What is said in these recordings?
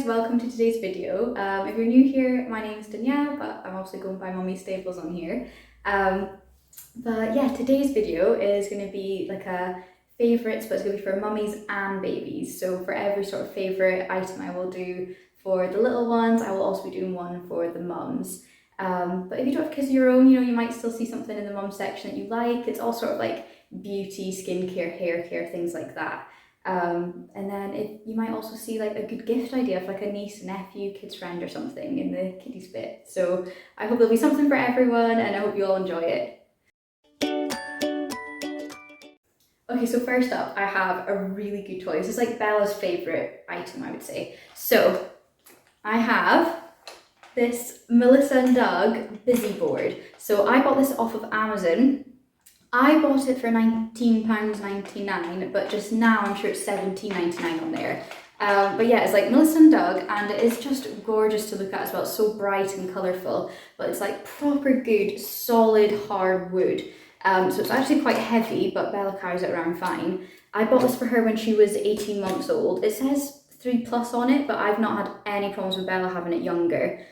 guys, welcome to today's video. If you're new here, my name is Danielle, but I'm also going by Mummy Staples on here. But yeah, today's video is going to be like a favourites, but it's going to be for mummies and babies. So for every sort of favourite item I will do for the little ones, I will also be doing one for the mums. But if you don't have kids of your own, you know, you might still see something in the mum section that you like. It's all sort of like beauty, skincare, hair care, things like that. And then you might also see like a good gift idea for like a niece, nephew, kid's friend or something in the kiddies bit. So I hope there'll be something for everyone and I hope you all enjoy it. Okay, so first up I have a really good toy. This is like Bella's favourite item, I would say. So I have this Melissa & Doug busy board. So I bought this off of Amazon. I bought it for £19.99, but just now I'm sure it's £17.99 on there. But yeah, it's like Melissa & Doug, and it is just gorgeous to look at as well. It's so bright and colourful, but it's like proper good, solid, hard wood. So it's actually quite heavy, but Bella carries it around fine. I bought this for her when she was 18 months old. It says 3+ on it, but I've not had any problems with Bella having it younger.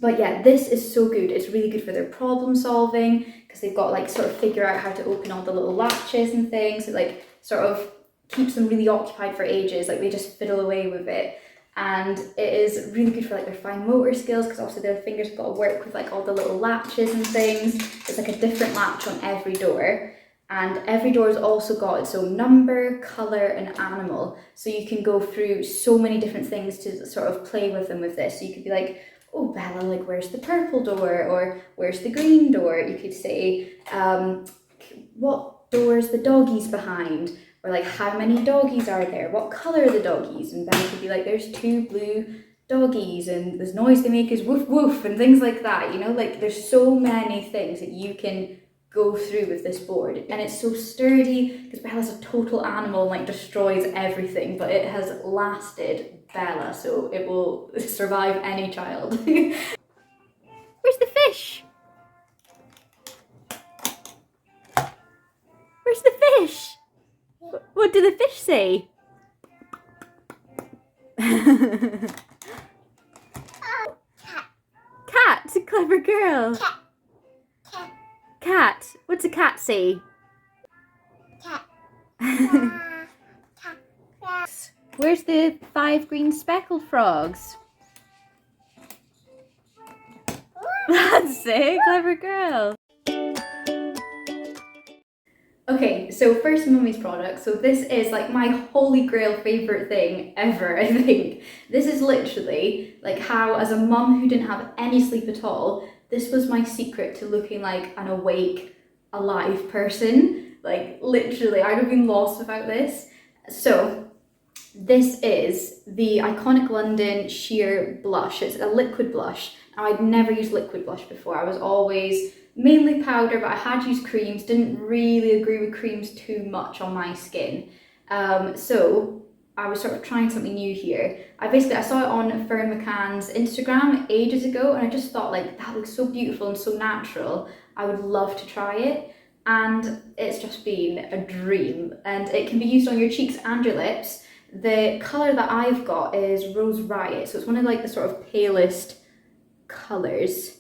But yeah, this is so good. It's really good for their problem solving because they've got like sort of figure out how to open all the little latches and things. It like sort of keeps them really occupied for ages. Like they just fiddle away with it. And it is really good for like their fine motor skills because also their fingers have got to work with like all the little latches and things. There's like a different latch on every door. And every door has also got its own number, colour and animal. So you can go through so many different things to sort of play with them with this. So you could be like, oh Bella, like where's the purple door, or where's the green door? You could say, what door's the doggies behind, or like how many doggies are there, what colour are the doggies? And Bella could be like, there's 2 blue doggies and this noise they make is woof woof and things like that, you know, like there's so many things that you can go through with this board. And it's so sturdy because Bella's a total animal and like destroys everything, but it has lasted Bella, so it will survive any child. Where's the fish? Where's the fish? What do the fish say? Cat, clever girl. Cat. What's a cat say? Cat. Where's the 5 green speckled frogs? That's it, clever girl. Okay, so first mummy's product. So this is like my holy grail favourite thing ever, I think. This is literally like how, as a mum who didn't have any sleep at all, this was my secret to looking like an awake, alive person. Like literally, I'd have been lost without this. So this is the iconic London sheer blush. It's a liquid blush. Now, I'd never used liquid blush before. I was always mainly powder, but I had used creams. Didn't really agree with creams too much on my skin. So I was sort of trying something new here. I saw it on Fern McCann's Instagram ages ago, and I just thought like, that looks so beautiful and so natural. I would love to try it. And it's just been a dream. And it can be used on your cheeks and your lips. The colour that I've got is Rose Riot, so it's one of like the sort of palest colours.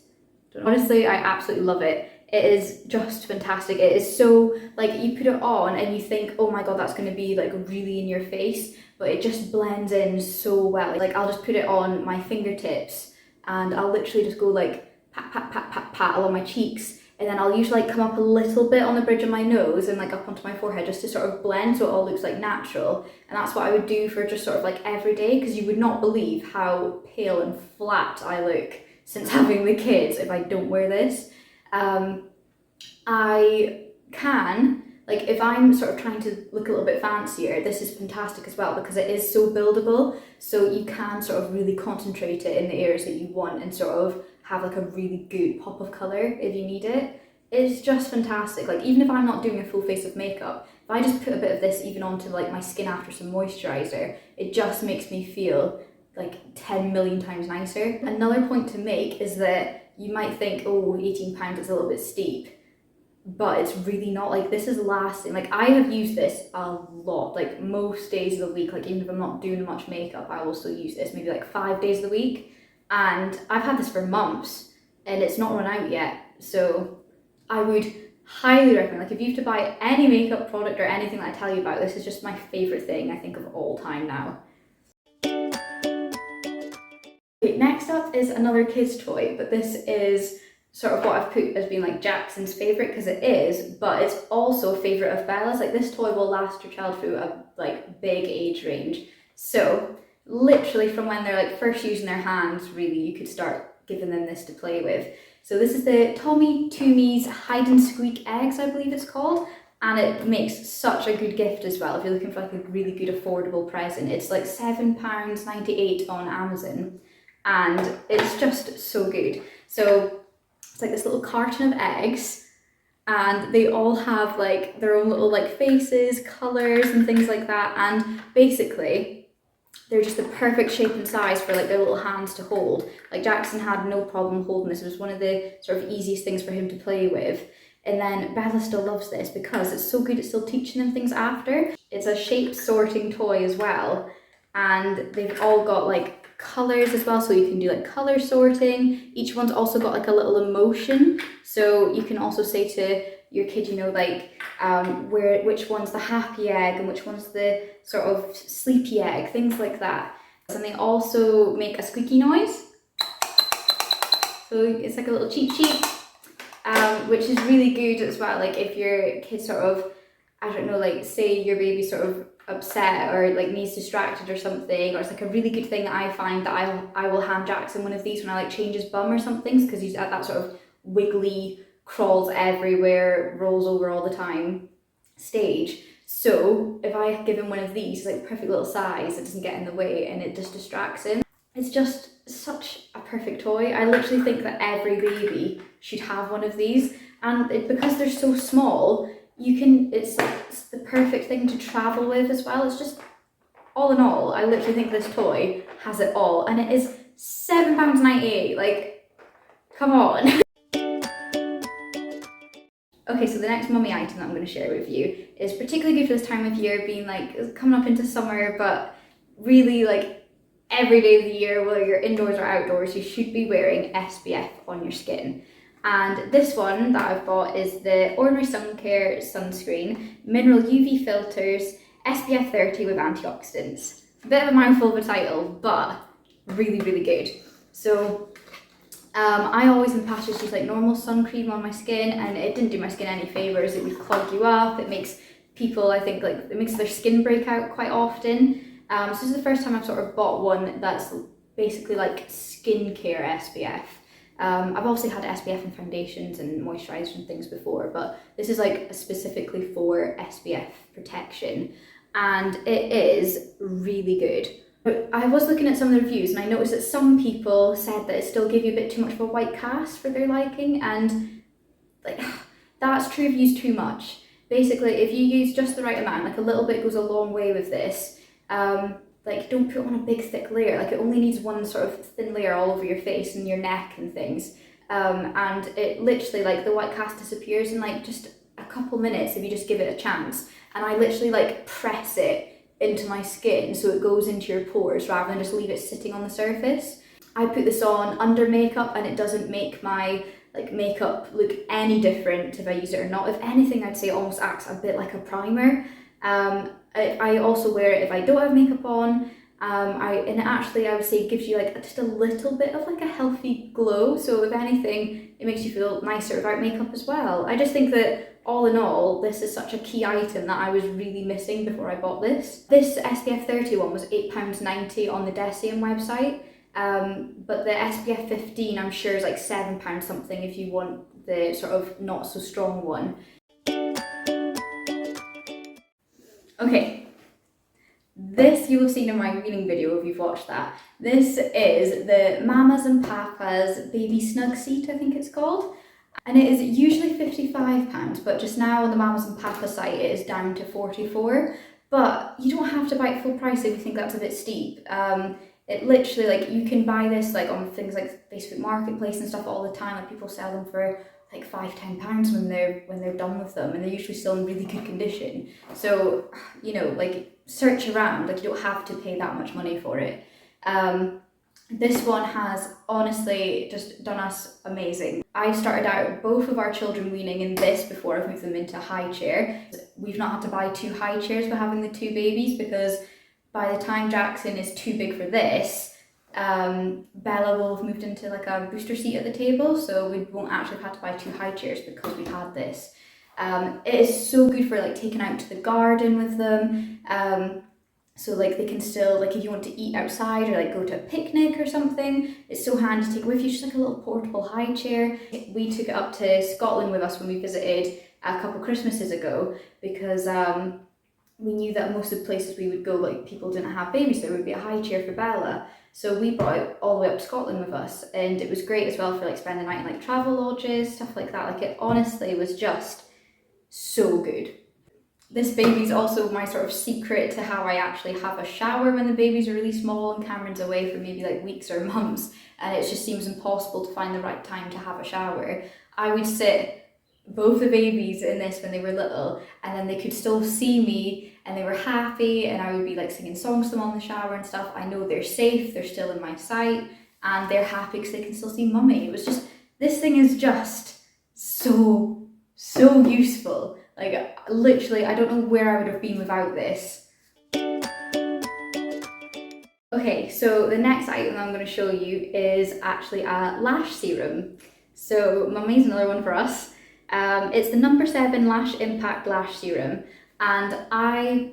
Honestly, I absolutely love it. It is just fantastic. It is so, like, you put it on and you think, oh my god, that's going to be like really in your face, but it just blends in so well. Like, I'll just put it on my fingertips and I'll literally just go like pat, pat, pat, pat, pat along my cheeks. And then I'll usually like come up a little bit on the bridge of my nose and like up onto my forehead just to sort of blend so it all looks like natural. And that's what I would do for just sort of like every day, because you would not believe how pale and flat I look since having the kids if I don't wear this. I can, like if I'm sort of trying to look a little bit fancier, this is fantastic as well because it is so buildable. So you can sort of really concentrate it in the areas that you want and sort of have like a really good pop of colour if you need it. It's just fantastic. Like even if I'm not doing a full face of makeup, if I just put a bit of this even onto like my skin after some moisturiser, it just makes me feel like 10 million times nicer. Another point to make is that you might think, oh, £18 is a little bit steep. but it's really not. Like, this is lasting. Like, I have used this a lot, like most days of the week. Like, even if I'm not doing much makeup, I will still use this maybe like 5 days of the week, and I've had this for months and it's not run out yet. So I would highly recommend, like, if you have to buy any makeup product or anything that I tell you about, this is just my favorite thing I think of all time now. Okay, next up is another kids toy, but this is sort of what I've put as being like Jackson's favourite, because it is, but it's also a favourite of Bella's. Like, this toy will last your child through a like big age range. So literally from when they're like first using their hands, really, you could start giving them this to play with. So this is the Twomey's Hide and Squeak eggs, I believe it's called. And it makes such a good gift as well if you're looking for like a really good affordable present. It's like £7.98 on Amazon, and it's just so good. So it's like this little carton of eggs, and they all have like their own little like faces, colours and things like that, and basically they're just the perfect shape and size for like their little hands to hold. Like, Jackson had no problem holding this. It was one of the sort of easiest things for him to play with. And then Bella still loves this because it's so good at still teaching them things after. It's a shape sorting toy as well, and they've all got like colours as well, so you can do like colour sorting. Each one's also got like a little emotion, so you can also say to your kid, you know, like which one's the happy egg and which one's the sort of sleepy egg, things like that. And they also make a squeaky noise, so it's like a little cheep cheep, which is really good as well. Like, if your kid sort of, I don't know, like say your baby's sort of upset or like needs distracted or something, or it's like a really good thing I find that I will hand Jackson one of these when I like change his bum or something, because he's at that sort of wiggly, crawls everywhere, rolls over all the time stage. So if I give him one of these, like perfect little size, it doesn't get in the way and it just distracts him. It's just such a perfect toy. I literally think that every baby should have one of these, and because they're so small, it's the perfect thing to travel with as well. It's just, all in all, I literally think this toy has it all, and it is £7.98. Like, come on. Okay, so the next mummy item that I'm going to share with you is particularly good for this time of year, being like coming up into summer, but really like every day of the year, whether you're indoors or outdoors, you should be wearing SPF on your skin. And this one that I've bought is the Ordinary Sunscreen, Mineral UV Filters, SPF 30 with antioxidants. It's a bit of a mouthful of a title, but really, really good. So I always in the past just use like normal sun cream on my skin, and it didn't do my skin any favours. It would clog you up. It makes people, I think, like, it makes their skin break out quite often. So this is the first time I've sort of bought one that's basically like skincare SPF. I've obviously had SPF in foundations and moisturisers and things before, but this is like specifically for SPF protection, and it is really good. I was looking at some of the reviews and I noticed that some people said that it still gave you a bit too much of a white cast for their liking, and like, that's true if you use too much. Basically, if you use just the right amount, like a little bit goes a long way with this. Like, don't put on a big thick layer. Like, it only needs one sort of thin layer all over your face and your neck and things. And it literally, like, the white cast disappears in like just a couple minutes if you just give it a chance. And I literally like press it into my skin so it goes into your pores rather than just leave it sitting on the surface. I put this on under makeup and it doesn't make my like makeup look any different if I use it or not. If anything, I'd say it almost acts a bit like a primer. I also wear it if I don't have makeup on. And actually I would say it gives you like just a little bit of like a healthy glow. So if anything, it makes you feel nicer without makeup as well. I just think that all in all, this is such a key item that I was really missing before I bought this. This SPF 30 one was £8.90 on the Decium website, but the SPF 15 I'm sure is like £7 something if you want the sort of not so strong one. Okay, this you will have seen in my weaning video if you've watched that. This is the Mamas and Papas Baby Snug Seat, I think it's called. And it is usually £55, but just now on the Mamas and Papa site it is down to £44. But you don't have to buy it full price if you think that's a bit steep. It literally, like, you can buy this like on things like Facebook Marketplace and stuff all the time. Like, people sell them for like £5-10 when they're done with them, and they're usually still in really good condition. So, you know, like search around, like you don't have to pay that much money for it. This one has honestly just done us amazing. I started out both of our children weaning in this before I moved them into high chair. We've not had to buy 2 high chairs for having the 2 babies, because by the time Jackson is too big for this, Bella will have moved into like a booster seat at the table, so we won't actually have had to buy 2 high chairs because we had this. It is so good for like taking out to the garden with them. So like they can still, like if you want to eat outside or like go to a picnic or something, it's so handy to take with you, just like a little portable high chair. We took it up to Scotland with us when we visited a couple Christmases ago, because we knew that most of the places we would go, like people didn't have babies, there would be a high chair for Bella. So we brought it all the way up to Scotland with us, and it was great as well for like spending the night in like travel lodges, stuff like that. Like it honestly was just so good. This baby's also my sort of secret to how I actually have a shower when the babies are really small and Cameron's away for maybe like weeks or months, and it just seems impossible to find the right time to have a shower. I would sit both the babies in this when they were little, and then they could still see me and they were happy, and I would be like singing songs to them on the shower and stuff. I know they're safe, they're still in my sight, and they're happy because they can still see mummy. It was just, this thing is just so useful. Like literally, I don't know where I would have been without this. Okay, so the next item I'm going to show you is actually a lash serum. So mummy's another one for us. It's the number 7 Lash Impact Lash Serum, and I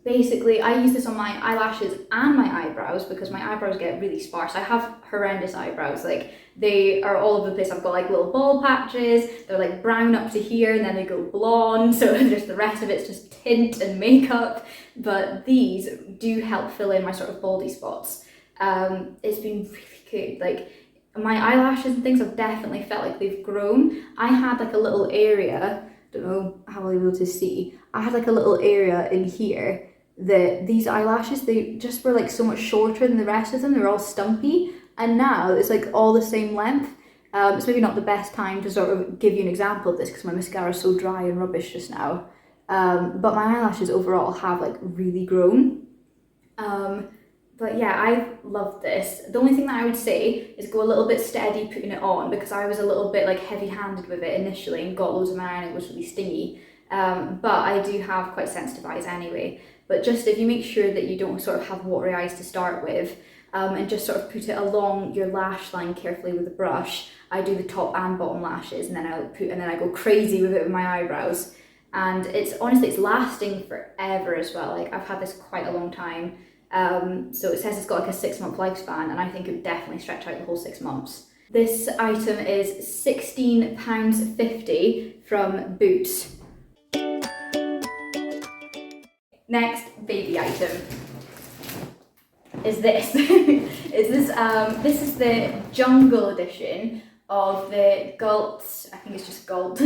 use this on my eyelashes and my eyebrows because my eyebrows get really sparse. I have horrendous eyebrows, like they are all over the place. I've got like little bald patches, they're like brown up to here and then they go blonde, so just the rest of it's just tint and makeup. But these do help fill in my sort of baldy spots. It's been really good. Like my eyelashes and things have definitely felt like they've grown. I had like a little area, don't know how I'll be able to see, I had like a little area in here that these eyelashes, they just were like so much shorter than the rest of them. They're all stumpy, and now it's like all the same length. It's maybe not the best time to sort of give you an example of this because my mascara is so dry and rubbish just now, but my eyelashes overall have like really grown. But yeah, I love this. The only thing that I would say is go a little bit steady putting it on, because I was a little bit like heavy-handed with it initially and got loads of my eye and it was really stingy. But I do have quite sensitive eyes anyway. But just if you make sure that you don't sort of have watery eyes to start with, and just sort of put it along your lash line carefully with a brush. I do the top and bottom lashes, and then I go crazy with it with my eyebrows. And it's honestly, it's lasting forever as well. Like I've had this quite a long time. So it says it's got like a 6-month lifespan, and I think it would definitely stretch out the whole 6 months. This item is £16.50 from Boots. Next baby item is this. This is the Jungle edition of the Galt, I think it's just Galt,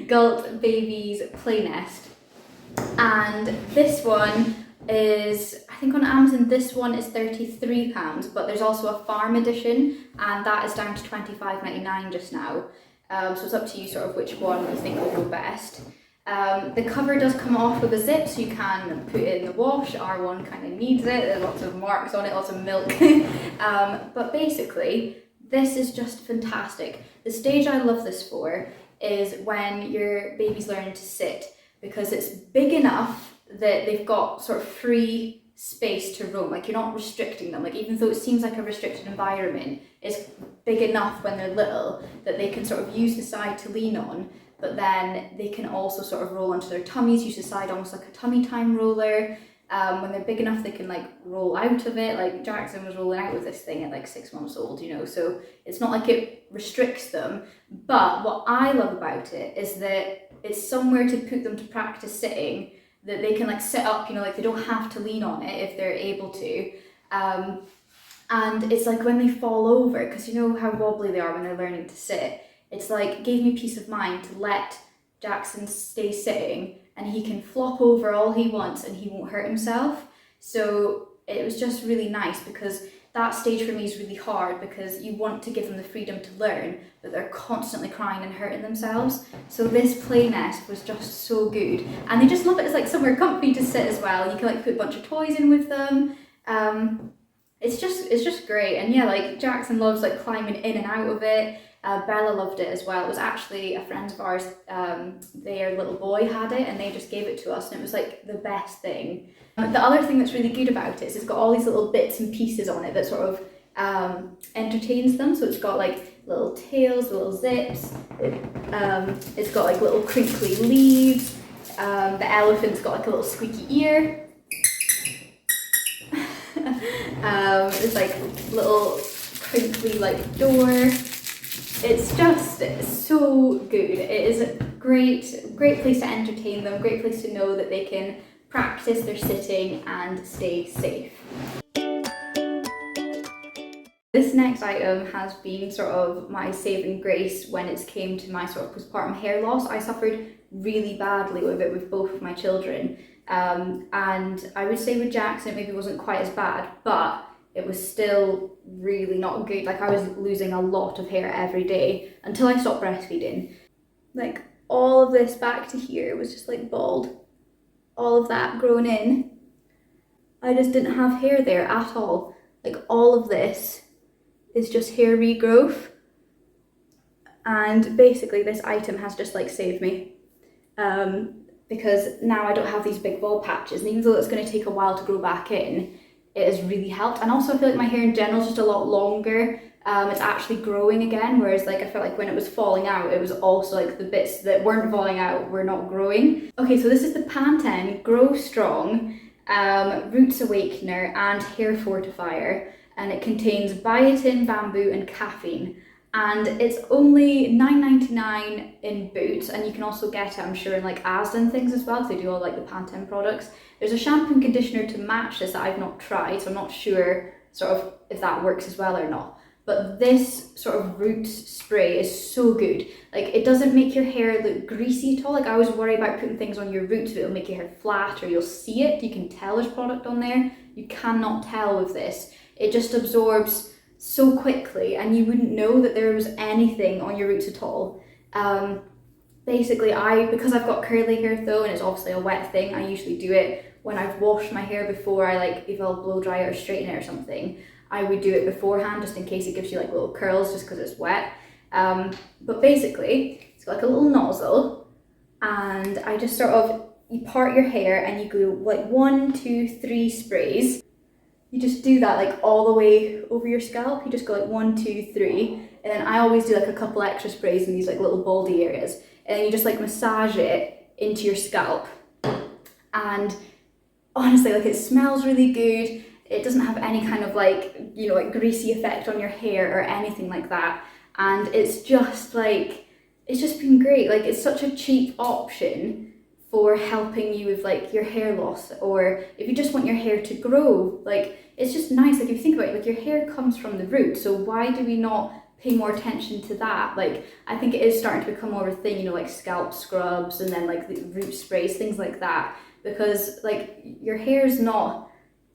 Galt Babies Play Nest. And this one is, I think on Amazon this one is £33, but there's also a farm edition and that is down to £25.99 just now. So it's up to you sort of which one you think will go best. The cover does come off with a zip, so you can put it in the wash. Our one kind of needs it, there's lots of marks on it, lots of milk. But basically, this is just fantastic. The stage I love this for is when your baby's learning to sit, because it's big enough that they've got sort of free space to roam. Like you're not restricting them. Like even though it seems like a restricted environment, it's big enough when they're little that they can sort of use the side to lean on, but then they can also sort of roll onto their tummies, use the side almost like a tummy time roller. When they're big enough, they can like roll out of it. Like Jackson was rolling out with this thing at like 6 months old, you know, so it's not like it restricts them. But what I love about it is that it's somewhere to put them to practice sitting, that they can like sit up, you know, like they don't have to lean on it if they're able to. And it's like when they fall over, because you know how wobbly they are when they're learning to sit, it's like gave me peace of mind to let Jackson stay sitting and he can flop over all he wants and he won't hurt himself. So it was just really nice, because that stage for me is really hard because you want to give them the freedom to learn, but they're constantly crying and hurting themselves. So this play nest was just so good, and they just love it. It's like somewhere comfy to sit as well. You can like put a bunch of toys in with them. It's just great. And yeah, like Jackson loves like climbing in and out of it. Bella loved it as well. It was actually a friend of ours, their little boy had it and they just gave it to us, and it was like the best thing. The other thing that's really good about it is it's got all these little bits and pieces on it that sort of entertains them. So it's got like little tails, little zips, it's got like little crinkly leaves, the elephant's got like a little squeaky ear. There's like little crinkly like door. It's just so good. It is a great place to entertain them, great place to know that they can practice their sitting and stay safe. This next item has been sort of my saving grace when it came to my sort of postpartum hair loss. I suffered really badly with it with both of my children. And I would say with Jackson it maybe wasn't quite as bad, but it was still really not good. Like I was losing a lot of hair every day until I stopped breastfeeding. Like all of this back to here was just like bald. All of that grown in. I just didn't have hair there at all. Like all of this is just hair regrowth. And basically this item has just like saved me. Because now I don't have these big bald patches, and even though it's going to take a while to grow back in, it has really helped. And also I feel like my hair in general is just a lot longer. It's actually growing again, whereas like I felt like when it was falling out, it was also like the bits that weren't falling out were not growing. Okay, so this is the Pantene Grow Strong Roots Awakener and Hair Fortifier, and it contains biotin, bamboo and caffeine. And it's only $9.99 in Boots, and you can also get it, I'm sure, in like Asda and things as well, because they do all like the Pantene products. There's a shampoo and conditioner to match this that I've not tried, so I'm not sure sort of if that works as well or not. But this sort of roots spray is so good. Like it doesn't make your hair look greasy at all. Like I was worried about putting things on your roots, but it'll make your hair flat or you'll see it. You can tell there's product on there. You cannot tell with this. It just absorbs so quickly and you wouldn't know that there was anything on your roots at all. Basically because I've got curly hair though, and it's obviously a wet thing, I usually do it when I've washed my hair before I like, if I'll blow dry it or straighten it or something, I would do it beforehand just in case it gives you like little curls just because it's wet. But basically it's got like a little nozzle, and I just sort of, you part your hair and you go like 1, 2, 3 sprays. You just do that like all the way over your scalp. You just go like 1, 2, 3, and then I always do like a couple extra sprays in these like little baldy areas, and then you just like massage it into your scalp. And honestly, like it smells really good. It doesn't have any kind of like, you know, like greasy effect on your hair or anything like that. And it's just like, it's just been great. Like it's such a cheap option for helping you with like your hair loss, or if you just want your hair to grow. Like it's just nice. Like if you think about it, like your hair comes from the root, so why do we not pay more attention to that? Like I think it is starting to become more of a thing, you know, like scalp scrubs and then like the root sprays, things like that, because like your hair is not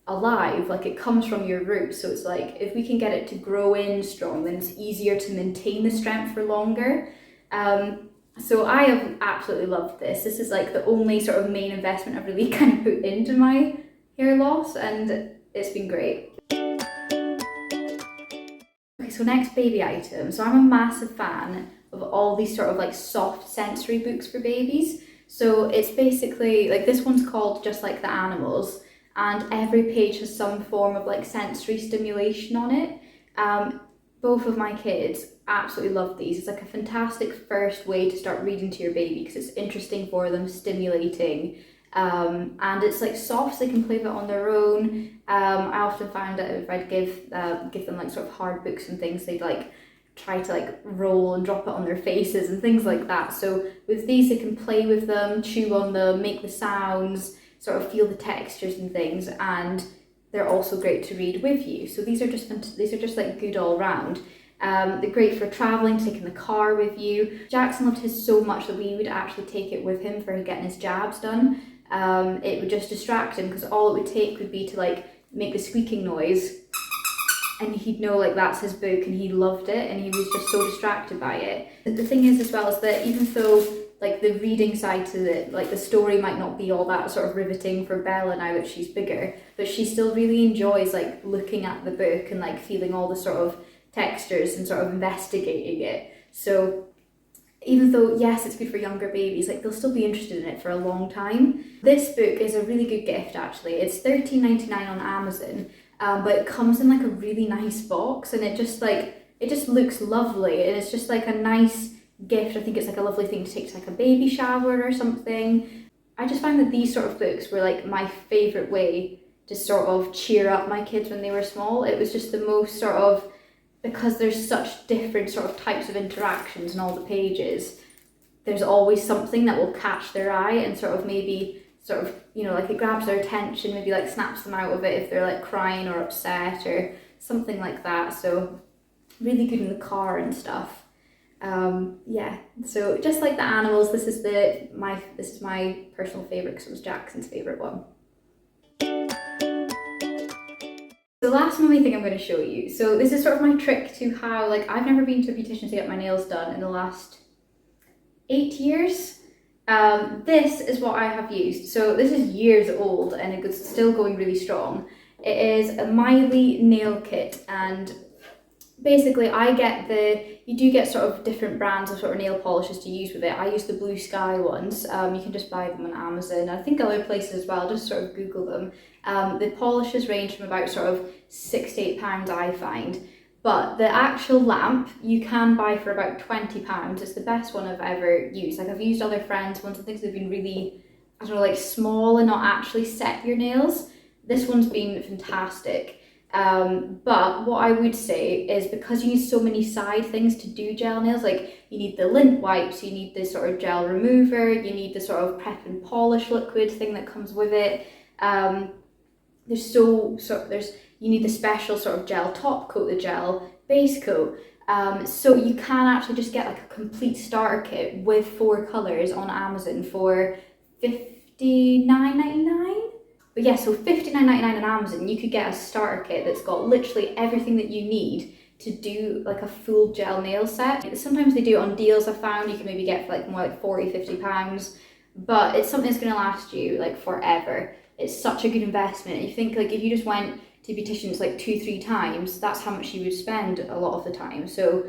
alive, like it comes from your roots. So it's like if we can get it to grow in strong, then it's easier to maintain the strength for longer. So I have absolutely loved this. This is like the only sort of main investment I've really kind of put into my hair loss, and it's been great. Okay, so next baby item. So I'm a massive fan of all these sort of like soft sensory books for babies. So it's basically like, this one's called Just Like the Animals, and every page has some form of like sensory stimulation on it. Both of my kids absolutely love these. It's like a fantastic first way to start reading to your baby because it's interesting for them, stimulating, and it's like soft, so they can play with it on their own. I often found that if I'd give them like sort of hard books and things, they'd like try to like roll and drop it on their faces and things like that. So with these, they can play with them, chew on them, make the sounds, sort of feel the textures and things, and they're also great to read with you. So these are just like good all round. They're great for traveling, take in the car with you. Jackson loved his so much that we would actually take it with him for getting his jabs done. It would just distract him because all it would take would be to like make the squeaking noise, and he'd know like that's his book and he loved it and he was just so distracted by it. The thing is as well is that even though like the reading side to it, like the story might not be all that sort of riveting for Bella now that she's bigger, but she still really enjoys like looking at the book and like feeling all the sort of textures and sort of investigating it. So even though, yes, it's good for younger babies, like they'll still be interested in it for a long time. This book is a really good gift actually. It's $13.99 on Amazon, but it comes in like a really nice box and it just looks lovely and it's just like a nice gift. I think it's like a lovely thing to take to like a baby shower or something. I just find that these sort of books were like my favourite way to sort of cheer up my kids when they were small. It was just the most sort of, because there's such different sort of types of interactions in all the pages, there's always something that will catch their eye and sort of maybe sort of, you know, like it grabs their attention, maybe like snaps them out of it if they're like crying or upset or something like that. So really good in the car and stuff. Yeah, so just like the animals, this is my personal favourite because it was Jackson's favourite one. The last mummy thing I'm going to show you, so this is sort of my trick to how, like, I've never been to a beautician to get my nails done in the last 8 years. This is what I have used. So this is years old and it's still going really strong. It is a Miley nail kit, and basically you do get sort of different brands of sort of nail polishes to use with it. I use the Blue Sky ones. You can just buy them on Amazon. I think other places as well, just sort of Google them. The polishes range from about sort of £6 to £8 I find. But the actual lamp you can buy for about £20. It's the best one I've ever used. Like I've used other friends' ones and things that have been really, I don't know, like small and not actually set your nails. This one's been fantastic. But what I would say is because you need so many side things to do gel nails, like you need the lint wipes, you need the sort of gel remover, you need the sort of prep and polish liquid thing that comes with it. You need the special sort of gel top coat, the gel base coat. So you can actually just get like a complete starter kit with 4 colours on Amazon for $59.99. But yeah, so $59.99 on Amazon, you could get a starter kit that's got literally everything that you need to do like a full gel nail set. Sometimes they do it on deals, I found. You can maybe get for like more like £40-50, but it's something that's going to last you like forever. It's such a good investment. You think like if you just went to beauticians like 2-3 times, that's how much you would spend a lot of the time. So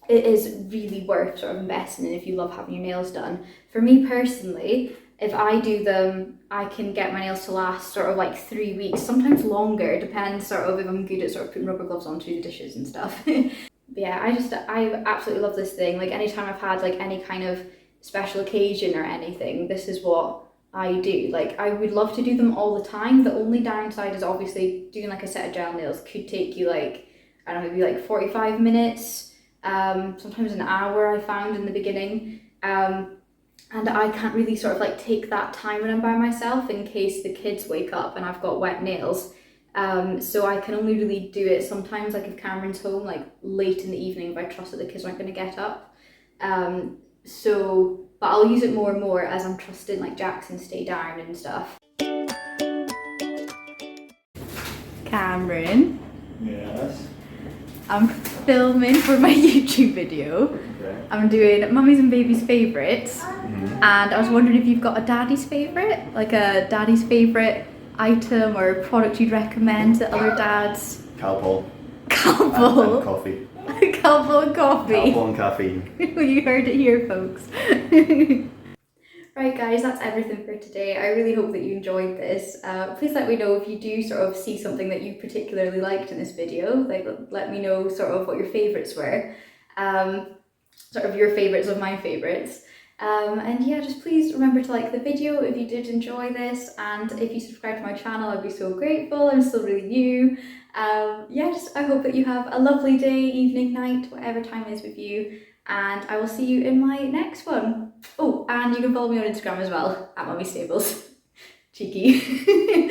it is really worth sort of investing in if you love having your nails done. For me personally, if I do them, I can get my nails to last sort of like 3 weeks, sometimes longer, depends sort of if I'm good at sort of putting rubber gloves on to do the dishes and stuff. But yeah, I absolutely love this thing. Like anytime I've had like any kind of special occasion or anything, this is what I do. Like I would love to do them all the time. The only downside is obviously doing like a set of gel nails could take you like, I don't know, maybe like 45 minutes, sometimes an hour I found in the beginning. And I can't really sort of like take that time when I'm by myself in case the kids wake up and I've got wet nails. So I can only really do it sometimes like if Cameron's home, like late in the evening if I trust that the kids aren't going to get up. But I'll use it more and more as I'm trusting like Jackson to stay down and stuff. Cameron. Yes. I'm filming for my YouTube video. Okay. I'm doing Mummies and Babies favourites, and I was wondering if you've got a daddy's favourite, like a daddy's favourite item or product you'd recommend to other dads. Calpol. Calpol. And coffee. Calpol and coffee. Calpol and caffeine. You heard it here, folks. Right guys, that's everything for today. I really hope that you enjoyed this. Please let me know if you do sort of see something that you particularly liked in this video. Like let me know sort of what your favourites were. Sort of your favourites of my favourites. And yeah, just please remember to like the video if you did enjoy this, and if you subscribe to my channel I'd be so grateful. I'm still really new. Yeah, I hope that you have a lovely day, evening, night, whatever time it is with you, and I will see you in my next one. Oh, and you can follow me on Instagram as well, at Mummy Stables. Cheeky.